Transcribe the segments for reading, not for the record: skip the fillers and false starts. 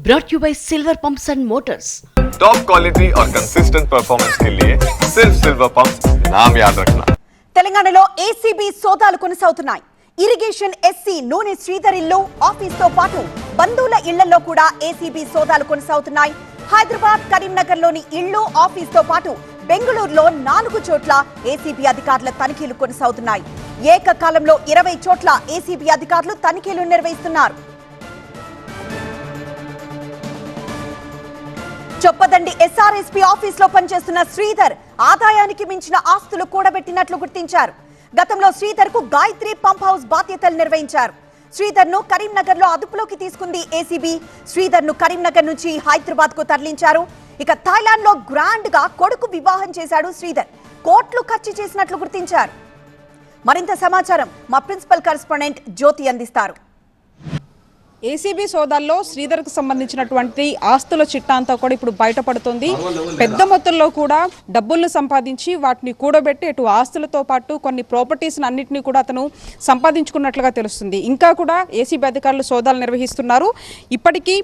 brought you by Silver Pumps and Motors. Top quality और consistent performance के लिए सिर्फ सिल्वर पंप्स नाम याद रखना. తెలంగాణలో ఏసీబీ సోదాలు కొనసాగుతున్నాయి. ఇరిగేషన్ ఎస్సీ నూనె శ్రీధర్ ఇల్లు ఆఫీస్ తో పాటు బంధువుల ఇళ్లలో కూడా ఏసీబీ సోదాలు కొనసాగుతున్నాయి. హైదరాబాద్ కరీంనగర్ లోని ఇళ్లు ఆఫీస్ తో పాటు బెంగళూరులో 4 చోట్ల ఏసీబీ అధికారుల తనిఖీలు కొనసాగుతున్నాయి. ఏకకాలంలో 20 చోట్ల ఏసీబీ అధికారులు తనిఖీలు నిర్వహిస్తున్నారు. చొప్పదండి ఎస్ఆర్ఎస్పీ ఆఫీస్ లో పనిచేస్తున్న శ్రీధర్ ఆదాయానికి మించిన ఆస్తులు కూడబెట్టినట్లు గుర్తించారు. గతంలో శ్రీధర్ కు గాయత్రి పంప్ హౌస్ బాధ్యతలు నిర్వహించారు. శ్రీధర్ ను కరీంనగర్ లో అదుపులోకి తీసుకుంది ఏసీబీ. శ్రీధర్ ను కరీంనగర్ నుంచి హైదరాబాద్ కు తరలించారు. ఇక థాయిలాండ్ లో గ్రాండ్ గా కొడుకు వివాహం చేశాడు శ్రీధర్. కోట్లు ఖర్చు చేసినట్లు గుర్తించారు. మరింత సమాచారం మా ప్రిన్సిపల్ కరెస్పాండెంట్ జ్యోతి అందిస్తారు. ఏసీబీ సోదాల్లో శ్రీధర్కు సంబంధించినటువంటి ఆస్తుల చిట్టా అంతా కూడా ఇప్పుడు బయటపడుతుంది. పెద్ద మొత్తంలో కూడా డబ్బులను సంపాదించి వాటిని కూడబెట్టి ఇటు ఆస్తులతో పాటు కొన్ని ప్రాపర్టీస్ని అన్నింటినీ కూడా అతను సంపాదించుకున్నట్లుగా తెలుస్తుంది. ఇంకా కూడా ఏసీబీ అధికారులు సోదాలు నిర్వహిస్తున్నారు. ఇప్పటికీ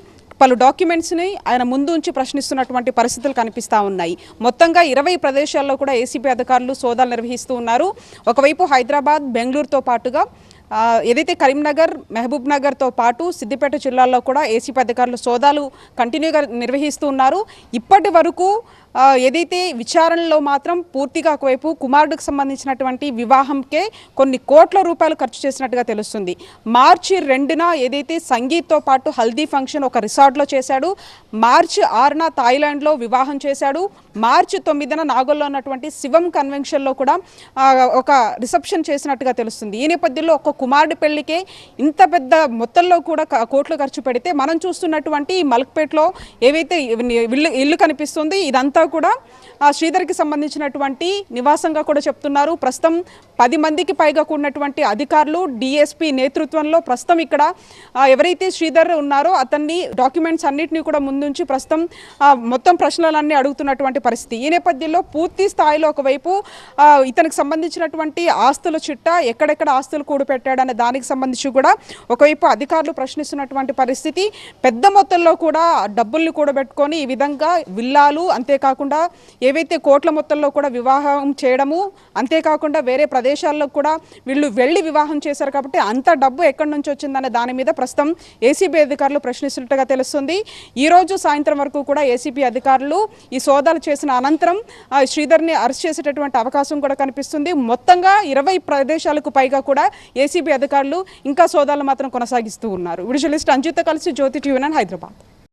పలు డాక్యుమెంట్స్ని ఆయన ముందు ఉంచి ప్రశ్నిస్తున్నటువంటి పరిస్థితులు కనిపిస్తూ ఉన్నాయి. మొత్తంగా 20 ప్రదేశాల్లో కూడా ఏసీబీ అధికారులు సోదాలు నిర్వహిస్తూ ఉన్నారు. ఒకవైపు హైదరాబాద్, బెంగళూరుతో పాటుగా ఏదైతే కరీంనగర్, మహబూబ్ నగర్తో పాటు సిద్దిపేట జిల్లాల్లో కూడా ఏసీబీ అధికారులు సోదాలు కంటిన్యూగా నిర్వహిస్తూ ఉన్నారు. ఇప్పటి వరకు ఏదైతే విచారణలో మాత్రం పూర్తిగా ఒకవైపు కుమారుడికి సంబంధించినటువంటి వివాహంకే కొన్ని కోట్ల రూపాయలు ఖర్చు చేసినట్టుగా తెలుస్తుంది. మార్చి 2న ఏదైతే సంగీత్తో పాటు హల్దీ ఫంక్షన్ ఒక రిసార్ట్లో చేశాడు. మార్చి 6న థాయిలాండ్లో వివాహం చేశాడు. మార్చి 9న నాగోల్లో ఉన్నటువంటి శివం కన్వెన్షన్లో కూడా ఒక రిసెప్షన్ చేసినట్టుగా తెలుస్తుంది. ఈ నేపథ్యంలో ఒక కుమారుడి పెళ్లికే ఇంత పెద్ద మొత్తంలో కూడా కోట్లు ఖర్చు పెడితే మనం చూస్తున్నటువంటి మలక్పేటలో ఏవైతే ఇల్లు కనిపిస్తుంది ఇదంతా కూడా శ్రీధర్కి సంబంధించినటువంటి నివాసంగా కూడా చెప్తున్నారు. ప్రస్తుతం 10 మందికి పైగా కూడినటువంటి అధికారులు డిఎస్పీ నేతృత్వంలో ప్రస్తుతం ఇక్కడ ఎవరైతే శ్రీధర్ ఉన్నారో అతన్ని డాక్యుమెంట్స్ అన్నింటినీ కూడా ముందుంచి ప్రస్తుతం మొత్తం ప్రశ్నలన్నీ అడుగుతున్నటువంటి పరిస్థితి. ఈ నేపథ్యంలో పూర్తి స్థాయిలో ఒకవైపు ఇతనికి సంబంధించినటువంటి ఆస్తుల చిట్టా ఎక్కడెక్కడ ఆస్తులు కూడపెట్టాడనే దానికి సంబంధించి కూడా ఒకవైపు అధికారులు ప్రశ్నిస్తున్నటువంటి పరిస్థితి. పెద్ద మొత్తంలో కూడా డబ్బుల్ని కూడబెట్టుకొని ఈ విధంగా విల్లాలు, అంతేకాకుండా ఏవైతే కోట్ల మొత్తంలో కూడా వివాహం చేయడము, అంతేకాకుండా వేరే ప్రదేశాల్లో కూడా వీళ్ళు వెళ్ళి వివాహం చేశారు. కాబట్టి అంత డబ్బు ఎక్కడి నుంచి వచ్చిందనే దాని మీద ప్రస్తుతం ఏసీబీ అధికారులు ప్రశ్నిస్తున్నట్టుగా తెలుస్తుంది. ఈరోజు సాయంత్రం వరకు కూడా ఏసీబీ అధికారులు ఈ సోదాలు చేసిన అనంతరం శ్రీధర్ని అరెస్ట్ చేసేటటువంటి అవకాశం కూడా కనిపిస్తుంది. మొత్తంగా 20 ప్రదేశాలకు పైగా కూడా ఏసీబీ అధికారులు ఇంకా సోదాలు మాత్రం కొనసాగిస్తూ ఉన్నారు. విజువలిస్ట్ అంజిత కలిసి జ్యోతి టీవీ9 హైదరాబాద్.